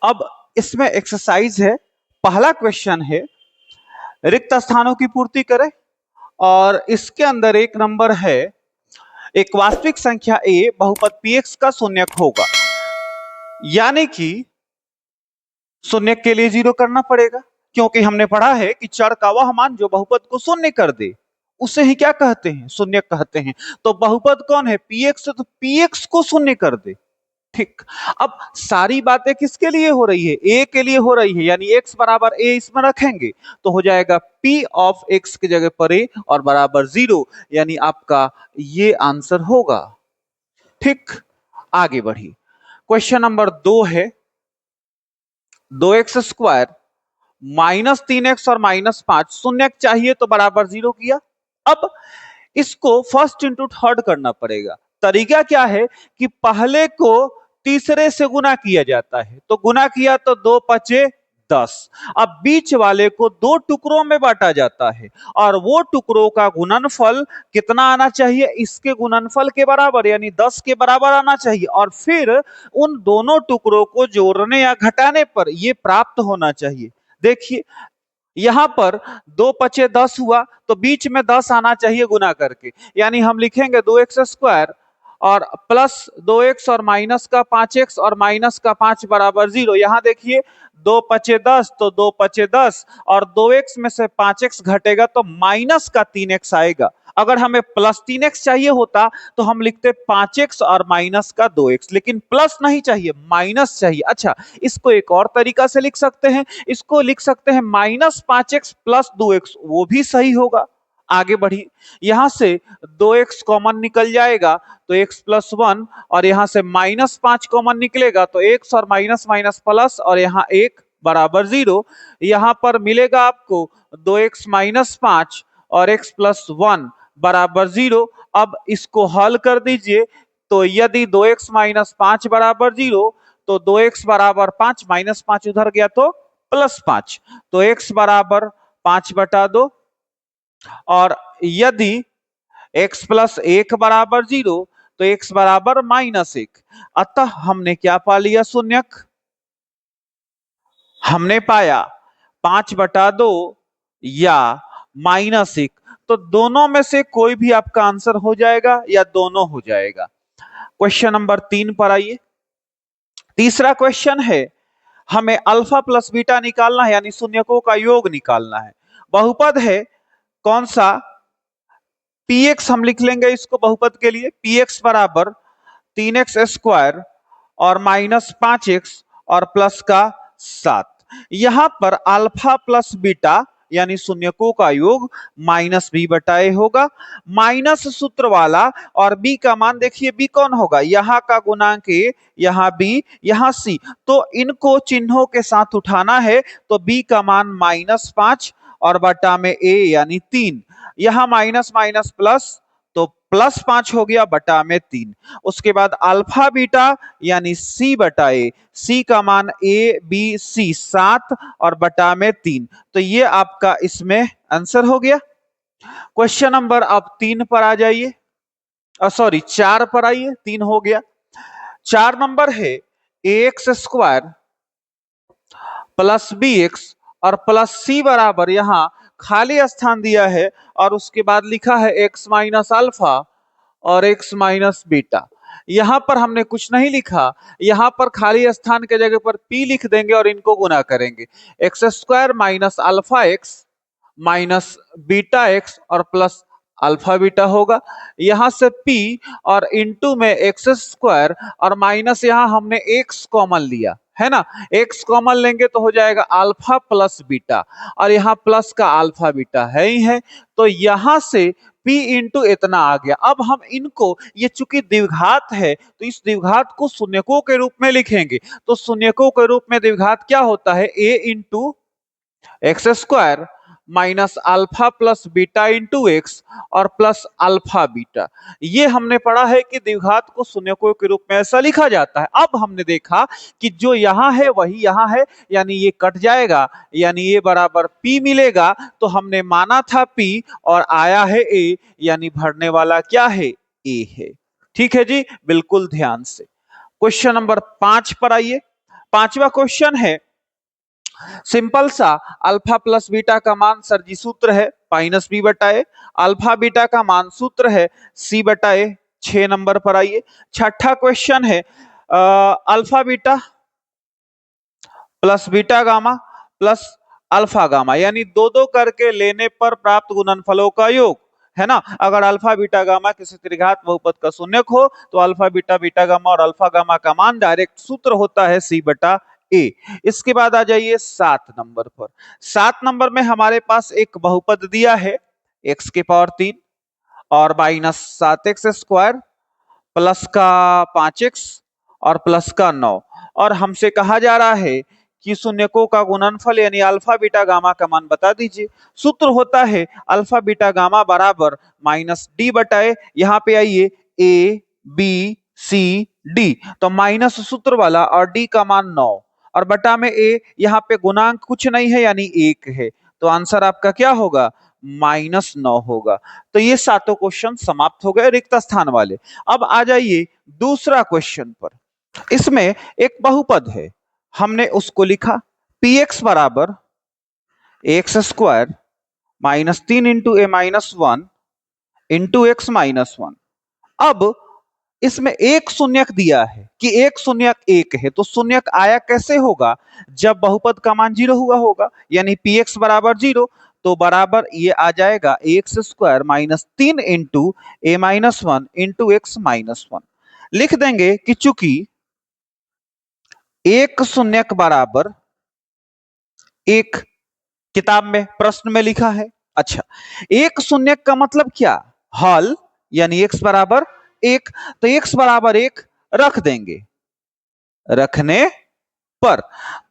अब इसमें एक्सरसाइज है, पहला क्वेश्चन है रिक्त स्थानों की पूर्ति करें और इसके अंदर एक नंबर है एक वास्तविक संख्या a बहुपद px का शून्यक होगा, यानी कि शून्यक के लिए 0 करना पड़ेगा, क्योंकि हमने पढ़ा है कि चर का वह मान जो बहुपद को शून्य कर दे उसे ही क्या कहते हैं, शून्यक कहते हैं। तो बहुपद कौन है, px, तो px को शून्य कर दे। ठीक, अब सारी बातें किसके लिए हो रही है, a के लिए हो रही है, यानी x बराबर a इसमें रखेंगे तो हो जाएगा p ऑफ x की जगह पर a और बराबर 0, यानी आपका ये आंसर होगा। ठीक, आगे बढ़िए। क्वेश्चन नंबर 2 है 2x स्क्वायर माइनस 3x और माइनस 5 शून्यक चाहिए तो बराबर 0 किया। अब इसको फर्स्ट इंटू थर्ड करना पड़ेगा। तरीका क्या है कि पहले को तीसरे से गुना किया जाता है, तो गुना किया तो 2 पचे 10। अब बीच वाले को 2 टुकड़ों में बांटा जाता है और वो टुकड़ों का गुणनफल कितना आना चाहिए, इसके गुणनफल के बराबर, यानी 10 के बराबर आना चाहिए और फिर उन दोनों टुकड़ों को जोड़ने या घटाने पर ये प्राप्त होना चाहिए। देखिए यहां पर 2 पचे 10 हुआ तो बीच में 10 आना चाहिए गुना करके, यानी हम लिखेंगे 2x स्क्वायर और प्लस 2x और माइनस का 5x और माइनस का 5 बराबर 0। यहां देखिए 2 पचे 10 तो 2 पचे 10 और 2x में से 5x घटेगा तो माइनस का 3x आएगा। अगर हमें प्लस 3x चाहिए होता तो हम लिखते 5x और माइनस का 2x, लेकिन प्लस नहीं चाहिए, माइनस चाहिए। अच्छा, इसको एक और तरीका से लिख सकते हैं, इसको लिख सकते हैं माइनस 5x प्लस 2x, वो भी सही होगा। आगे बढ़िए, यहां से 2x कॉमन निकल जाएगा तो x प्लस 1 और यहां से माइनस 5 कॉमन निकलेगा तो x और माइनस माइनस प्लस और यहां 1 बराबर 0। यहां पर मिलेगा आपको 2x माइनस 5 और x प्लस 1 बराबर 0। अब इसको हल कर दीजिए तो यदि 2x माइनस 5 बराबर 0 तो 2x बराबर 5, माइनस 5 उधर गया तो प्लस 5, तो x बराबर 5/2 और यदि x प्लस 1 बराबर 0 तो x बराबर -1। अतः हमने क्या पा लिया, शून्यक। हमने पाया 5/2 या -1, तो दोनों में से कोई भी आपका आंसर हो जाएगा या दोनों हो जाएगा। क्वेश्चन नंबर 3 पर आइए। तीसरा क्वेश्चन है हमें अल्फा प्लस बीटा निकालना है, यानी शून्यकों का योग निकालना है। बहुपद है कौन सा, px हम लिख लेंगे इसको बहुपद के लिए, px बराबर 3x स्क्वायर और माइनस 5x और प्लस का 7। यहां पर अल्फा प्लस बीटा यानी शून्यकों का योग माइनस b बटाए होगा, माइनस सूत्र वाला और b का मान देखिए, b कौन होगा, यहाँ का गुणांक a, यहाँ b, यहाँ c, तो इनको चिन्हों के साथ उठाना है तो b का मान -5 और बटा में a यानी 3, यहाँ माइनस माइनस प्लस तो प्लस 5 हो गया बटा में 3। उसके बाद अल्फा बीटा यानी c बटाए, c का मान a b c 7 और बटा में 3, तो ये आपका इसमें आंसर हो गया। क्वेश्चन नंबर अब 3 पर आ जाइए, सॉरी 4 पर आइए, 3 हो गया। 4 नंबर है ax स्क्वायर प्लस bx और प्लस c बराबर, यहां खाली स्थान दिया है और उसके बाद लिखा है x माइनस अल्फा और x माइनस बीटा। यहां पर हमने कुछ नहीं लिखा, यहां पर खाली स्थान के जगह पर p लिख देंगे और इनको गुना करेंगे, x square minus alpha x minus beta x और प्लस अल्फा बीटा होगा। यहां से p और इंटू में एक्स स्क्वायर और माइनस यहां हमने x कॉमन लिया है ना, x कॉमन लेंगे तो हो जाएगा अल्फा प्लस बीटा और यहाँ प्लस का अल्फा बीटा है ही है, तो यहां से p इंटू इतना आ गया। अब हम इनको, ये चूंकि द्विघात है तो इस द्विघात को शून्यकों के रूप में लिखेंगे, तो शून्यकों के रूप में द्विघात क्या होता है, a into x square minus alpha plus beta into x और प्लस अल्फा बीटा। ये हमने पढ़ा है कि द्विघात को शून्यकों के रूप में ऐसा लिखा जाता है। अब हमने देखा कि जो यहां है वही यहां है, यानी ये कट जाएगा, यानी ये बराबर p मिलेगा, तो हमने माना था p और आया है a, यानी भरने वाला क्या है, a है। ठीक है जी, बिल्कुल ध्यान से। क्वेश्चन नंबर 5 पर आइए। पांचवा क्वेश्चन है सिंपल सा, अल्फा प्लस बीटा का मान सर जी सूत्र है माइनस बी बटाए, अल्फा बीटा का मान सूत्र है सी बटाए। 6 नंबर पर आइए। छठा क्वेश्चन है alpha beta plus beta gamma plus alpha gamma, यानी दो दो करके लेने पर प्राप्त गुणनफलों का योग है ना। अगर अल्फा बीटा गामा किसी त्रिघात बहुपद का शून्यक हो तो अल्फा बीटा बीटा गामा और अल्फा गामा का मान डायरेक्ट सूत्र होता है सी बटा ए। इसके बाद आ जाइए 7 नंबर पर। 7 नंबर में हमारे पास एक बहुपद दिया है x की पावर 3 और माइनस 7x स्क्वायर प्लस का 5x और प्लस का 9, और हमसे कहा जा रहा है कि शून्यकों का गुणनफल यानी अल्फा बीटा गामा का मान बता दीजिए। सूत्र होता है अल्फा बीटा गामा बराबर माइनस डी बटाए, यहाँ पे आइए ए बी सी डी, तो माइनस सूत्र वाला और डी का मान 9 और बटा में ए, यहाँ पे गुणांक कुछ नहीं है यानी 1 है, तो आंसर आपका क्या होगा -9 होगा। तो ये सातों क्वेश्चन समाप्त हो गए रिक्त स्थान वाले। अब आ जाइए दूसरा क्वेश्चन पर। इसमें एक बहुपद है, हमने उसको लिखा px बराबर एक्स स्क्वायर माइनस 3 इंटू ए माइनस 1 इंटू एक्स माइनस 1। अब इसमें एक शून्यक दिया है कि एक शून्यक एक है, तो शून्यक आया कैसे होगा जब बहुपद का मान 0 हुआ होगा, यानी px बराबर 0, तो बराबर ये आ जाएगा एक्स स्क्वायर माइनस 3 इंटू ए माइनस 1 इंटू एक्स माइनस 1। लिख देंगे कि चूंकि एक शून्यक बराबर एक, किताब में प्रश्न में लिखा है। अच्छा, एक शून्यक का मतलब क्या, हल, यानी x बराबर 1, तो x बराबर 1 रख देंगे रखने पर,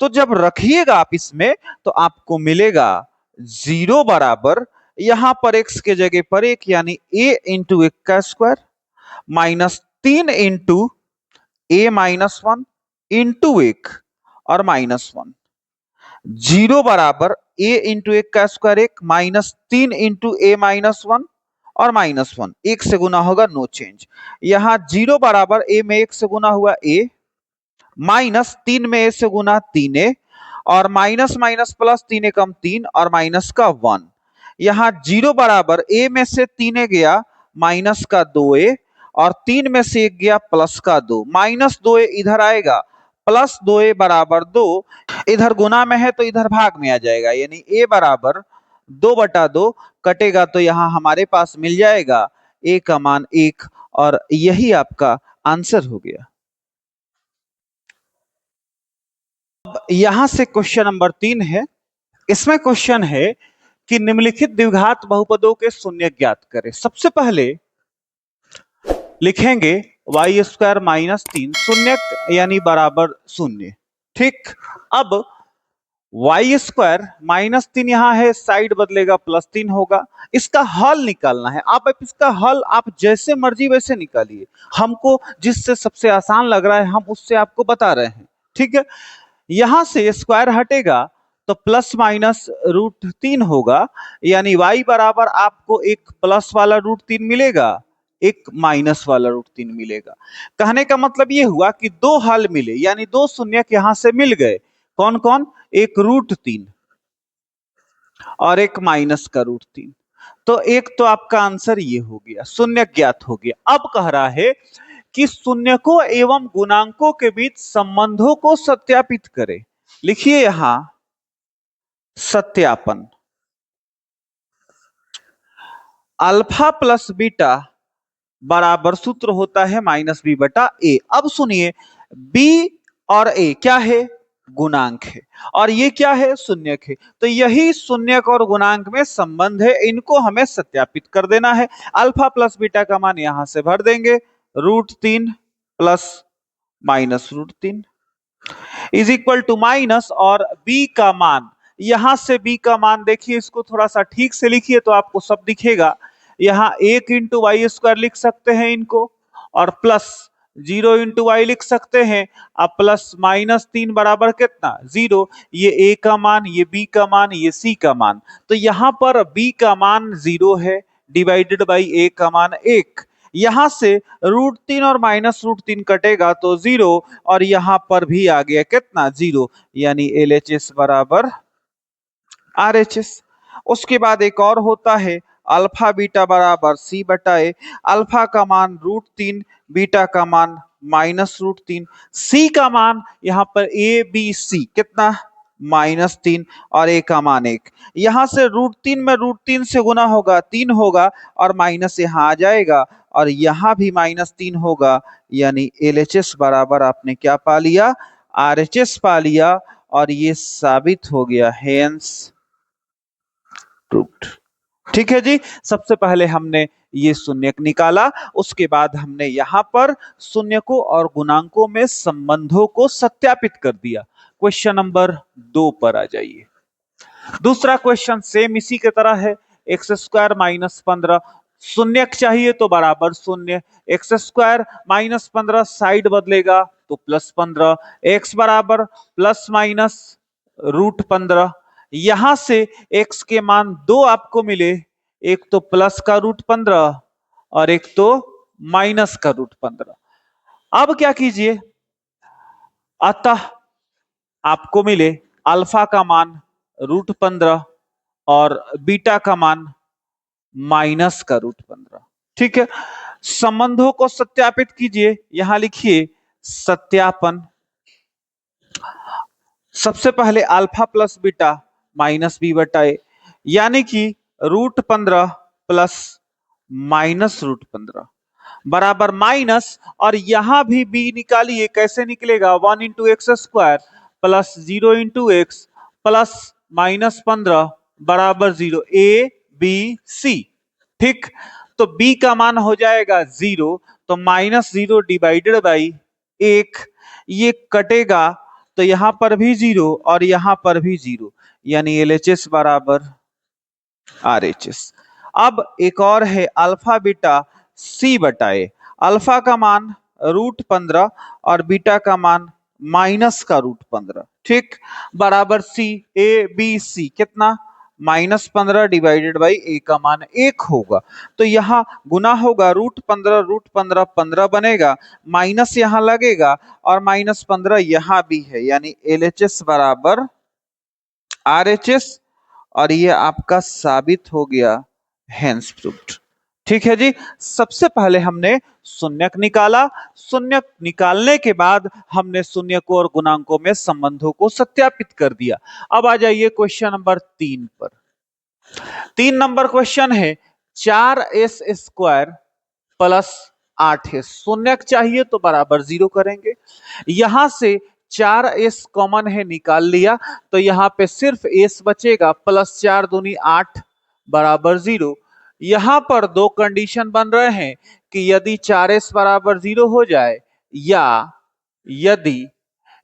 तो जब रखिएगा आप इसमें तो आपको मिलेगा 0 बराबर, यहां पर x के जगह पर 1 यानी a इंटू 1 का स्क्वायर माइनस 3 इंटू ए माइनस 1 इंटू 1 और माइनस 1। 0 बराबर a इंटू 1 का स्क्वायर 1 माइनस 3 इंटू ए माइनस 1 और माइनस 1, 1 से गुना होगा नो चेंज। यहां 0 बराबर a में 1 से गुना हुआ a, माइनस 3 में a से गुना 3a और माइनस माइनस प्लस 3 एकम 3 और माइनस का 1। यहां 0 बराबर a में से 3a गया माइनस का 2a और 3 में से 1 गया प्लस का 2, माइनस 2a इधर आएगा प्लस 2a बराबर 2, इधर गुना में है तो इधर भाग में आ जाएगा, यानी a बराबर 2 बटा 2 कटेगा, तो यहां हमारे पास मिल जाएगा a का मान 1 और यही आपका आंसर हो गया। अब यहां से क्वेश्चन नंबर 3 है। इसमें क्वेश्चन है कि निम्नलिखित द्विघात बहुपदों के शून्य ज्ञात करें। सबसे पहले लिखेंगे वाई स्क्वायर माइनस 3 शून्य यानी बराबर 0, ठीक। अब वाई स्क्वायर माइनस 3 यहाँ है, साइड बदलेगा प्लस 3 होगा, इसका हल निकालना है। आप इसका हल आप जैसे मर्जी वैसे निकालिए, हमको जिससे सबसे आसान लग रहा है हम उससे आपको बता रहे हैं, ठीक है। यहां से स्क्वायर हटेगा तो प्लस माइनस √3 होगा, यानी y बराबर आपको एक प्लस वाला √3 मिलेगा, एक माइनस वाला √3 मिलेगा। कहने का मतलब ये हुआ कि दो हल मिले, यानी दो शून्यक यहां से मिल गए। कौन कौन, एक √3 और एक माइनस का √3। तो एक तो आपका आंसर ये हो गया, शून्यक ज्ञात हो गया। अब कह रहा है कि शून्यकों एवं गुणांकों के बीच संबंधों को सत्यापित करें। लिखिए यहां सत्यापन। अल्फा प्लस बीटा बराबर सूत्र होता है माइनस बी बटा ए। अब सुनिए, बी और ए क्या है, गुणांक है, और ये क्या है, शून्यक है। तो यही शून्यक और गुणांक में संबंध है, इनको हमें सत्यापित कर देना है। अल्फा प्लस बीटा का मान यहां से भर देंगे, √3 plus minus √3 is equal to minus, और b का मान, यहां से b का मान देखिए, इसको थोड़ा सा ठीक से लिखिए तो आपको सब दिखेगा। यहाँ 1 इंटू वाई स्क्वायर लिख सकते हैं इनको, और प्लस 0 इंटू वाई लिख सकते हैं। अब प्लस माइनस 3 बराबर कितना, 0। ये a का मान, ये b का मान, ये c का मान, तो यहाँ पर b का मान 0 है डिवाइडेड बाई a का मान 1, यहां से √3 और -√3 कटेगा तो 0, और यहां पर भी आ गया कितना 0, यानी LHS बराबर RHS। उसके बाद एक और होता है अल्फा बीटा बराबर C बटा ए। अल्फा का मान √3, बीटा का मान -√3, C का मान यहाँ पर ABC कितना -3, और A का मान 1। यहाँ से √3 में √3 से गुना होगा 3 होगा, और माइनस यहाँ आ जाएगा, और यहाँ भी -3 होगा, यानी LHS बराबर आपने क्या पा लिया, RHS पा लिया, और ये साबित हो गया, हेंस प्रूव्ड। ठीक है जी। सबसे पहले हमने ये शून्यक निकाला, उसके बाद हमने यहाँ पर शून्यकों और गुणांकों में संबंधों को सत्यापित कर दिया। क्वेश्चन नंबर 2 पर आ जाइए। दूसरा क्वेश्चन सेम इसी की तरह है। x² - 15 शून्यक चाहिए तो बराबर शून्य, x² - 15 साइड बदलेगा तो +15, x बराबर ±√15। यहां से x के मान दो आपको मिले, एक तो प्लस का √15 और एक तो माइनस का √15। अब क्या कीजिए, अतः आपको मिले अल्फा का मान √15 और बीटा का मान माइनस का √15। ठीक है, संबंधों को सत्यापित कीजिए। यहां लिखिए सत्यापन। सबसे पहले alpha plus beta minus B बटा ए, यानी कि √15 प्लस -√15 बराबर माइनस, और यहां भी बी निकालिए। कैसे निकलेगा, 1 × x² प्लस 0 × x प्लस -15 बराबर 0, ABC। ठीक, तो b का मान हो जाएगा 0, तो -0 डिवाइडेड बाई 1, ये कटेगा तो यहां पर भी 0 और यहां पर भी 0, यानी LHS बराबर RHS। अब एक और है अल्फा बीटा C बटा ए। अल्फा का मान √15 और बीटा का मान माइनस का √15। ठीक, बराबर ABC कितना -15 डिवाइडेड बाई ए का मान 1 होगा। तो यहाँ गुना होगा, √15 √15 15 बनेगा, माइनस यहाँ लगेगा और -15 यहाँ भी है, यानी LHS बराबर RHS, और ये आपका साबित हो गया, हेंस प्रूव्ड। ठीक है जी। सबसे पहले हमने शून्यक निकाला, शून्यक निकालने के बाद हमने शून्यकों और गुणांकों में संबंधों को सत्यापित कर दिया। अब आ जाइए क्वेश्चन नंबर 3 पर। 3 नंबर क्वेश्चन है 4s² प्लस 8s। शून्यक चाहिए तो बराबर 0 करेंगे। यहां से 4s कॉमन है, निकाल लिया, तो यहाँ पे सिर्फ s बचेगा, +4 दूनी 8 बराबर 0। यहां पर दो कंडीशन बन रहे हैं कि यदि 4s बराबर 0 हो जाए, या यदि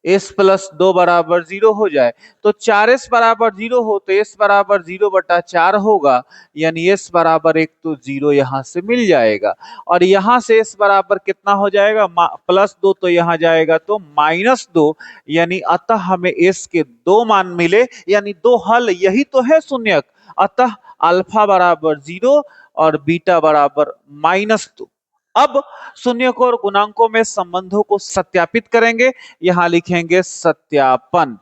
s + 2 बराबर 0 हो जाए, तो 4s बराबर 0 हो तो s बराबर 0/4 होगा, यानी s बराबर 1, तो 0 यहां से मिल जाएगा। और यहां से s बराबर कितना हो जाएगा, +2, तो यहां जाएगा तो -2, यानी अतः हमें s के दो मान मिले, यानी दो हल, यही तो है शून्यक। अतः अल्फा बराबर 0 और बीटा बराबर -2। अब शून्यकों और गुणांकों में संबंधों को सत्यापित करेंगे। यहां लिखेंगे सत्यापन।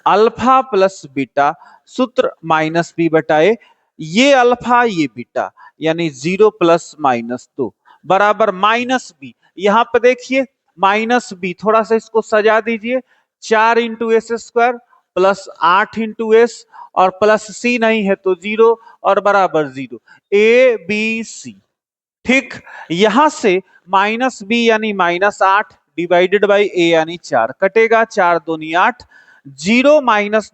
अल्फा प्लस बीटा सूत्र -b बटा ए, ये अल्फा ये बीटा, यानी 0 + -2 बराबर -b। यहां पर देखिए -b, थोड़ा सा इसको सजा दीजिए, 4 × s² प्लस 8 × s, और प्लस c नहीं है तो 0 और बराबर 0, ABC। ठीक, यहां से -b यानी -8 डिवाइडेड बाई a यानी 4 कटेगा, 4 दूनी 8, 0 -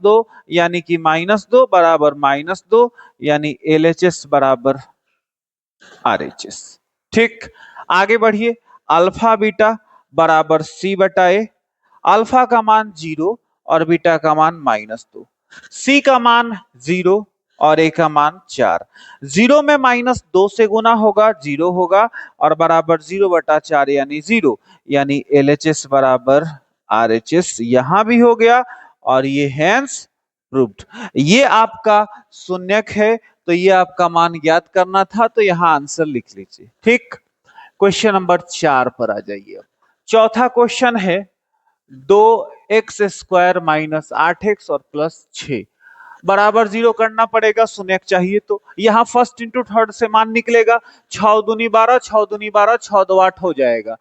2 यानी कि -2 बराबर -2, यानी LHS बराबर RHS। ठीक, आगे बढ़िए। अल्फा बीटा बराबर C बटा ए। अल्फा का मान 0 और बीटा का मान -2, C का मान 0 और A का मान 4। 0 में -2 से गुना होगा 0 होगा, और बराबर 0/4 यानी 0, यानी LHS बराबर RHS यहां भी हो गया, और ये हेंस प्रूव्ड। ये आपका शून्यक है, तो ये आपका मान ज्ञात करना था, तो यहाँ आंसर लिख लीजिए। ठीक, क्वेश्चन नंबर 4 पर आ जाइए। चौथा क्वेश्चन है 2x² माइनस 8x और प्लस 6 बराबर 0 करना पड़ेगा, शून्यक चाहिए। तो यहाँ फर्स्ट इंटू थर्ड से मान निकलेगा, 6 दूनी 12, 6 दूनी 12, 6 दो 8 हो जाएगा।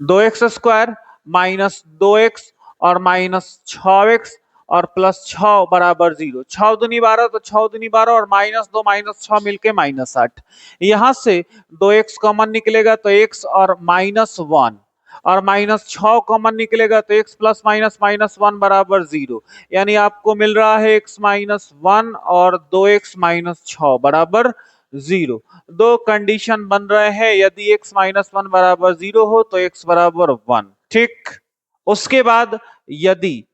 2x² माइनस 2x और माइनस 6x और प्लस 6 बराबर 0। 6 दूनी 12, तो 6 दूनी 12 और माइनस 2 माइनस 6 मिलके माइनस 8। यहां से 2x कॉमन निकलेगा तो x और माइनस 1 और माइनस 6 कॉमन निकलेगा तो x प्लस माइनस माइनस 1 बराबर 0। यानी आपको मिल रहा है x माइनस 1 और 2x माइनस 6 बराबर 0। दो कंडीशन बन रहे हैं, यदि x माइनस 1 बराबर 0 हो तो x बराबर 1। ठीक, उसके बाद यदि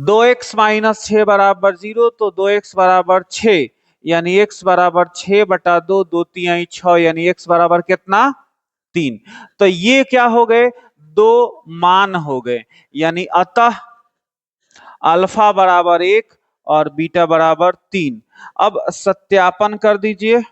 2x माइनस 6 बराबर 0 तो 2x बराबर 6, यानी x बराबर 6 बटा 2, 2 तिहाई 6, यानी x बराबर कितना 3। तो ये क्या हो गए, दो मान हो गए, यानी अतः अल्फा बराबर 1 और बीटा बराबर 3। अब सत्यापन कर दीजिए,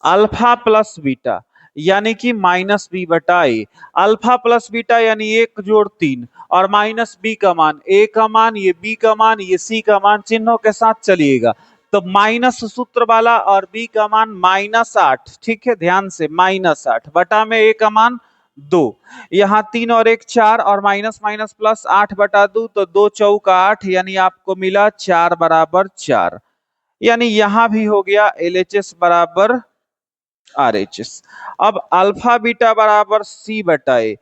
अल्फा प्लस बीटा यानी कि माइनस बी बटा ए। अल्फा प्लस बीटा यानी 1 जोड़ 3 और माइनस बी का मान, ए का मान, ये बी का मान, ये सी का मान, चिन्हों के साथ चलिएगा। तो माइनस सूत्र वाला और बी का मान माइनस 8, ठीक है, ध्यान से माइनस 8 बटा में ए का मान 2। यहाँ 3 और 1 4 और माइनस माइनस प्लस 8 बटा 2, तो 2 चौका 8, यानी आपको मिला 4 बराबर 4। यानी यहां भी हो गया एलएचएस बराबर आरएचएस। अब अल्फा बीटा बराबर सी बटा ए।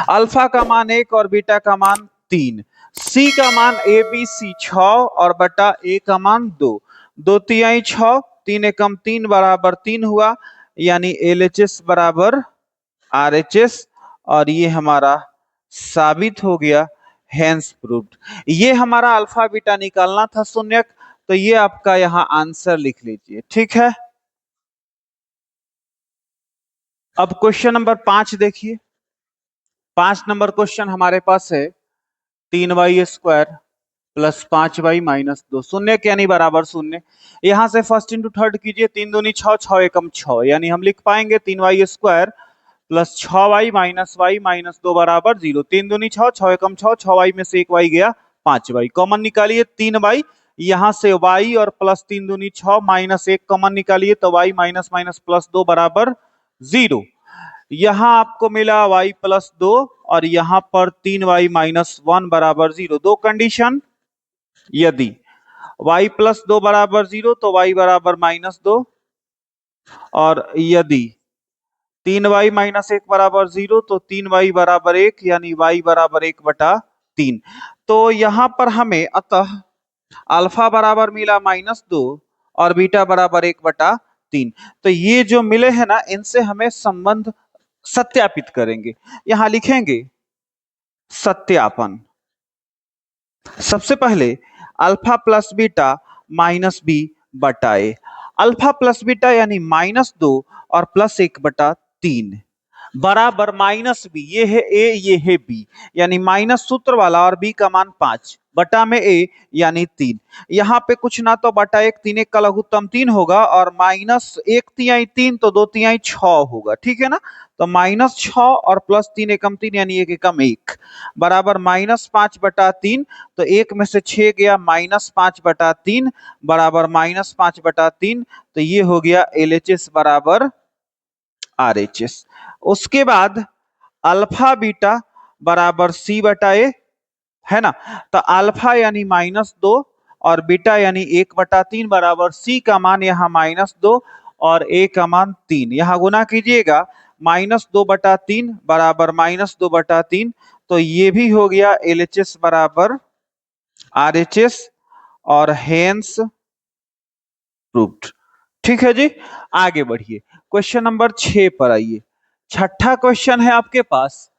अल्फा का मान 1 और बीटा का मान 3, सी का मान ए बी सी 6 और बटा ए का मान 2। 2 तिहाई 6, 3 एकम 3 बराबर 3 हुआ, यानी एलएचएस बराबर आरएचएस। और ये हमारा साबित हो गया, हेंस प्रूव्ड। ये हमारा अल्फा बीटा निकालना था शून्यक, तो ये आपका यहाँ आंसर लिख लीजिए। ठीक है, अब क्वेश्चन नंबर 5 देखिए। 5 नंबर क्वेश्चन हमारे पास है 3y² प्लस 5y माइनस 2 शून्य यानी बराबर शून्य। यहां से फर्स्ट इंटू थर्ड कीजिए, 3 दूनी 6, 6 एकम 6, यानी हम लिख पाएंगे 3y² plus 6y minus y minus 2 बराबर 0। 3 दूनी 6, 6 एकम 6, 6y में से 1y गया, 5y कॉमन निकालिए, 3y यहां से y और प्लस 3 दूनी 6 माइनस 1 कॉमन निकालिए, तो y माइनस माइनस प्लस 2 बराबर 0। यहां आपको मिला y प्लस 2 और यहां पर 3y माइनस 1 बराबर 0। दो कंडीशन, यदि y प्लस 2 बराबर 0 तो y बराबर माइनस 2, और यदि 3y माइनस 1 बराबर 0 तो 3y बराबर 1, यानी y बराबर 1 बटा 3। तो यहां पर हमें अतः अल्फा बराबर मिला माइनस 2 और बीटा बराबर 1 बटा 3। तो ये जो मिले हैं ना, इनसे हमें संबंध सत्यापित करेंगे। यहां लिखेंगे सत्यापन। सबसे पहले alpha plus beta minus B बटा ए। अल्फा प्लस बीटा यानी माइनस 2 और प्लस 1 बटा 3 बराबर माइनस बी, ये है ए ये है बी, यानी माइनस सूत्र वाला और बी का मान 5 बटा में ए यानी 3। यहाँ पे कुछ ना तो बटा 1, 3 1 का लघुत्तम 3 होगा और माइनस 1 तिहाई 3 तो 2 तिहाई 6 होगा, ठीक है ना। तो माइनस 6 और प्लस 3 एकम 3 यानी 1 एकम 1 बराबर माइनस 5 बटा 3। तो 1 में से 6 गया, माइनस 5 बटा 3 बराबर माइनस 5 बटा 3। तो ये हो गया एलएचएस बराबर आरएचएस। उसके बाद अल्फा बीटा बराबर सी बटा ए, है ना। तो अल्फा यानी माइनस 2 और बीटा यानी 1 बटा 3 बराबर सी का मान यहाँ माइनस 2 और ए का मान 3। यहाँ गुना कीजिएगा, माइनस 2 बटा 3 बराबर माइनस 2 बटा 3। तो ये भी हो गया एलएचएस बराबर आरएचएस और हेंस प्रूव्ड। ठीक है जी, आगे बढ़िए, क्वेश्चन नंबर 6 पर आइए। छठा क्वेश्चन है आपके पास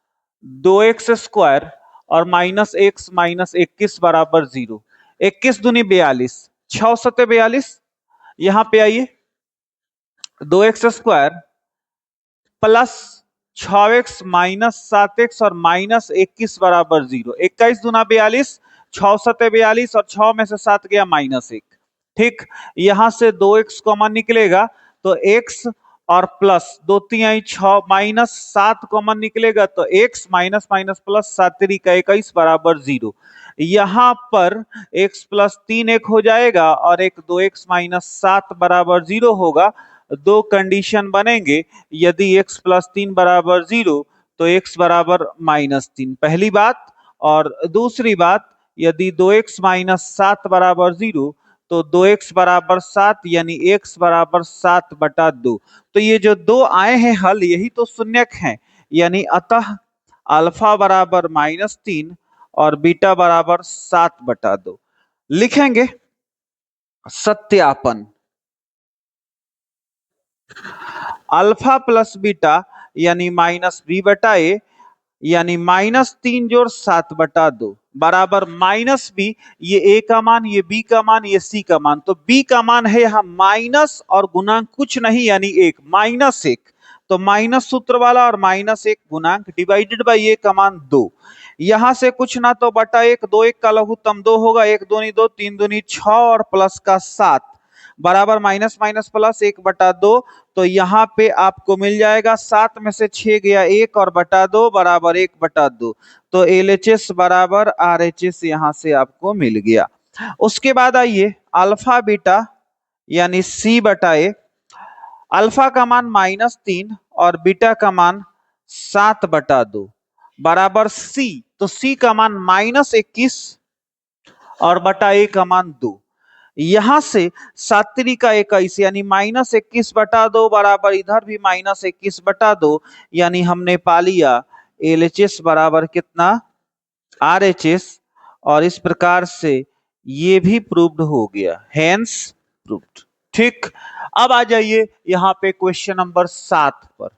2x² और माइनस एक्स माइनस 21 बराबर 0। 21 दूनी 42, 6 सत्ते 42। यहां पे आइए, 2x² plus 6x minus 7x और माइनस 21 बराबर 0। 21 दूना 42, 6 सते 42 और 6 में से 7 गया -1। ठीक, यहां से 2x कॉमन निकलेगा तो x और प्लस 2 3 6 माइनस 7 कॉमन निकलेगा तो x माइनस माइनस प्लस 7 3 का 21 बराबर 0। यहां पर x प्लस 3 1 हो जाएगा और एक 2x माइनस 7 बराबर 0 होगा। दो कंडीशन बनेंगे, यदि x प्लस 3 बराबर 0 तो x बराबर -3, पहली बात। और दूसरी बात, यदि 2x माइनस 7 बराबर 0 तो 2x बराबर 7 यानी x बराबर 7/2। तो ये जो दो आए हैं हल, यही तो शून्यक हैं। यानी अतः अल्फा बराबर -3 और बीटा बराबर 7/2। लिखेंगे सत्यापन। अल्फा प्लस बीटा यानी -b/a यानी -3 जोड़ 7/2 बराबर -b। ये a का मान, ये b का मान, ये c का मान। तो b का मान है यहाँ माइनस और गुणांक कुछ नहीं यानी 1, -1। तो माइनस सूत्र वाला और -1 गुणांक डिवाइडेड बाई a का मान 2। यहां से कुछ ना तो बटा 1, 2 1 का लघुत्तम 2 होगा, 1 दूनी 2, 3 दूनी 6 और प्लस का 7 बराबर माइनस माइनस प्लस 1/2। तो यहाँ पे आपको मिल जाएगा 7 में से 6 गया 1 और बटा 2 बराबर 1/2। तो LHS बराबर RHS यहाँ से आपको मिल गया। उसके बाद आइए अल्फा बीटा यानी C/A। अल्फा का मान -3 और बीटा का मान 7/2 बराबर C। तो C का मान -21 और बटा A का मान 2। यहां से 7 3 का 21 यानी -21/2 बराबर इधर भी -21/2 यानी हमने पा लिया LHS बराबर कितना, RHS। और इस प्रकार से ये भी प्रूव्ड हो गया, हेंस प्रूव्ड। ठीक, अब आ जाइए यहां पे क्वेश्चन नंबर 7 पर।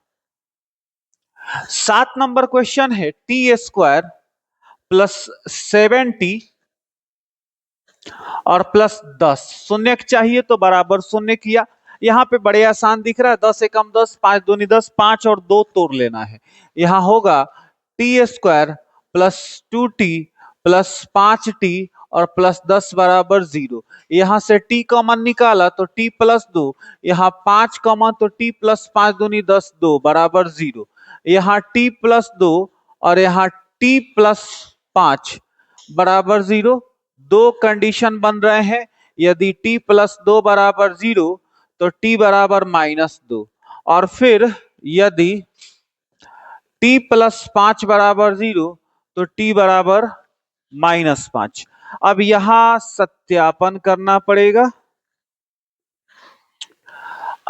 7 नंबर क्वेश्चन है t² प्लस 7t और प्लस 10 शून्य चाहिए तो बराबर शून्य किया। यहाँ पे बड़े आसान दिख रहा है, 10 एकम 10, 5 दूनी 10, 5 और 2 तोड़ लेना है। यहाँ होगा t² plus 2t plus 5t और प्लस 10 बराबर 0। यहाँ से t कॉमन निकाला तो t प्लस 2, यहाँ 5 कॉमन तो t प्लस 5 दूनी 10, 2 बराबर 0। यहाँ t प्लस 2 और यहाँ t प्लस 5 बराबर 0। दो कंडीशन बन रहे हैं, यदि t प्लस 2 बराबर 0 तो t बराबर -2 और फिर यदि t प्लस 5 बराबर 0 तो t बराबर -5। अब यहां सत्यापन करना पड़ेगा।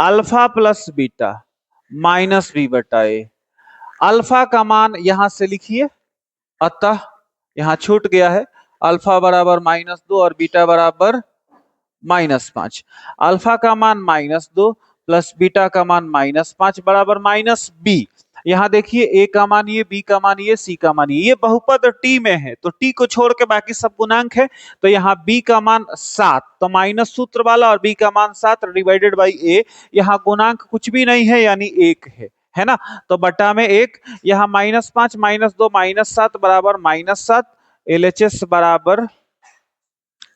Alpha plus beta -b/a। Alpha का मान यहां से लिखिए, अतः यहां छूट गया है, अल्फा बराबर -2 और बीटा बराबर -5। अल्फा का मान -2 प्लस बीटा का मान -5 बराबर -b। यहाँ देखिए a का मान ये, b का मान ये, c का मान ये बहुपद t में है तो t को छोड़ के बाकी सब गुणांक है। तो यहाँ b का मान 7 तो माइनस सूत्र वाला और b का मान 7 डिवाइडेड बाई a। यहाँ गुणांक कुछ भी नहीं है यानी 1 है ना। तो बटा में 1, यहाँ -5 -2 -7 बराबर -7। LHS बराबर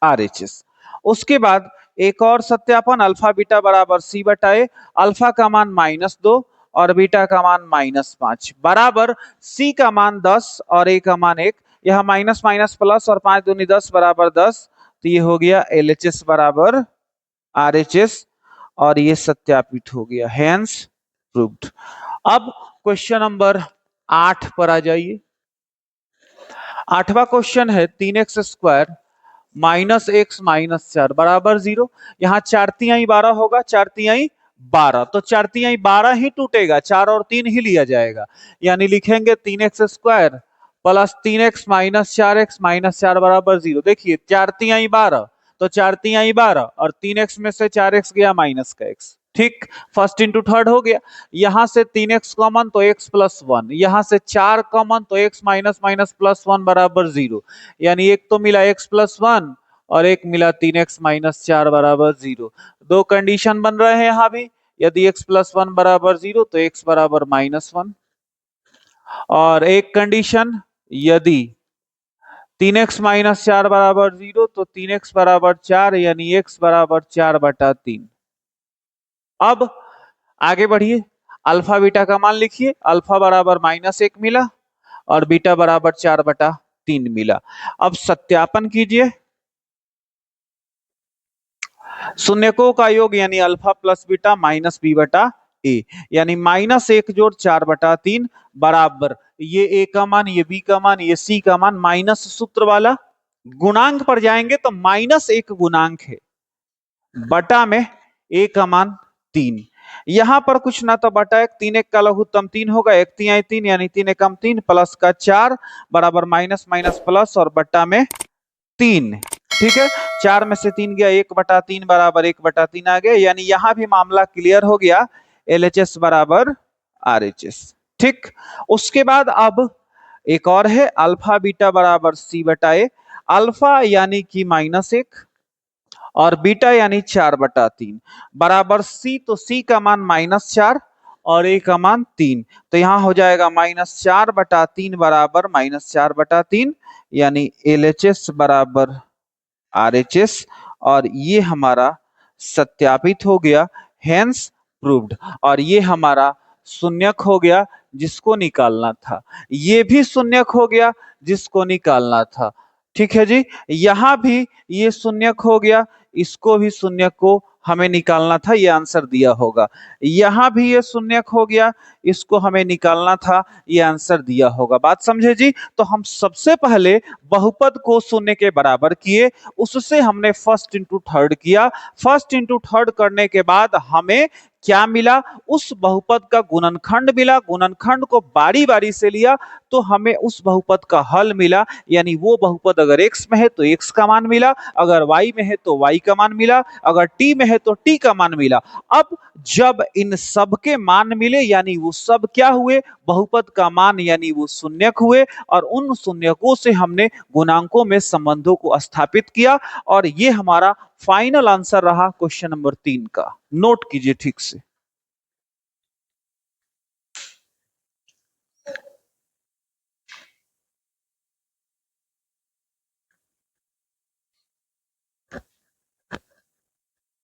RHS। उसके बाद एक और सत्यापन, अल्फा बीटा बराबर C/A। अल्फा का मान -2 और बीटा का मान -5 बराबर C का मान 10 और A का मान 1। यह माइनस माइनस प्लस और 5 दूनी 10 बराबर 10। तो ये हो गया LHS बराबर RHS और ये सत्यापित हो गया, हेंस प्रूव्ड। अब क्वेश्चन नंबर 8 पर आ जाइए। 8वां क्वेश्चन है 3x² -x -4 बराबर 0। यहाँ 4 तिहाई 12 होगा, 4 तिहाई 12 तो 4 तिहाई 12 ही टूटेगा, 4 और 3 ही लिया जाएगा। यानी लिखेंगे 3x² प्लस 3x -4x -4 बराबर 0। देखिए 4 तिहाई 12 तो 4 तिहाई 12 और 3x में से 4x गया माइनस का x। ठीक, फर्स्ट इंटू थर्ड हो गया। यहां से 3x कॉमन तो x प्लस 1, यहां से 4 कॉमन तो x माइनस माइनस प्लस 1 बराबर 0। यानी एक तो मिला x प्लस 1 और एक मिला 3x माइनस 4 बराबर 0। दो कंडीशन बन रहे हैं यहाँ भी, यदि x प्लस 1 बराबर 0 तो x बराबर -1। और एक कंडीशन, यदि 3x माइनस 4 बराबर 0 तो 3x बराबर 4 यानी x बराबर 4/3। अब आगे बढ़िए, अल्फा बीटा का मान लिखिए। अल्फा बराबर -1 मिला और बीटा बराबर 4/3 मिला। अब सत्यापन कीजिए। शून्यकों का योग यानी alpha plus beta minus b/a, यानी -1 जोड़ 4/3 बराबर ये a का मान, ये b का मान, ये c का मान, माइनस सूत्र वाला। गुणांक पर जाएंगे तो -1 गुणांक है, बटा में a का मान 3। यहां पर कुछ ना तो बटा 1, 3 1 का लघुत्तम 3 होगा, 1 3 3 यानी 3 एकम 3 प्लस का 4 बराबर माइनस माइनस प्लस और बटा में 3। ठीक है, 4 में से 3 गया, 1/3 बराबर 1/3 आ गया, यानी यहां भी मामला क्लियर हो गया, LHS बराबर RHS। ठीक, उसके बाद अब एक और है, अल्फा बीटा बराबर C/A। अल्फा यानी कि -1 और बीटा यानी 4/3 बराबर C, तो C का मान -4 और A का मान 3, तो यहां हो जाएगा -4/3 बराबर -4/3, यानी LHS बराबर RHS, और ये हमारा सत्यापित हो गया, हेंस प्रूव्ड। और ये हमारा शून्यक हो गया जिसको निकालना था, ये भी शून्यक हो गया जिसको निकालना था। ठीक है जी, यहां भी ये शून्यक हो गया, इसको भी शून्यक को हमें निकालना था, ये आंसर दिया होगा। यहां भी ये शून्यक हो गया, इसको हमें निकालना था, ये आंसर दिया होगा। बात समझे जी? तो हम सबसे पहले बहुपद को शून्य के बराबर किए, उससे हमने फर्स्ट इंटू थर्ड किया। फर्स्ट इंटू थर्ड करने के बाद हमें क्या मिला? उस बहुपद का गुणनखंड मिला। गुणनखंड को बारी बारी से लिया तो हमें उस बहुपद का हल मिला, यानी वो बहुपद अगर x में है तो x का मान मिला, अगर y में है तो y का मान मिला, अगर t में है तो t का मान मिला। अब जब इन सब के मान मिले, यानी वो सब क्या हुए? बहुपद का मान, यानी वो शून्यक हुए, और उन शून्यकों से हमने गुणांकों में संबंधों को स्थापित किया, और ये हमारा फाइनल आंसर रहा क्वेश्चन नंबर 3 का। नोट कीजिए ठीक से।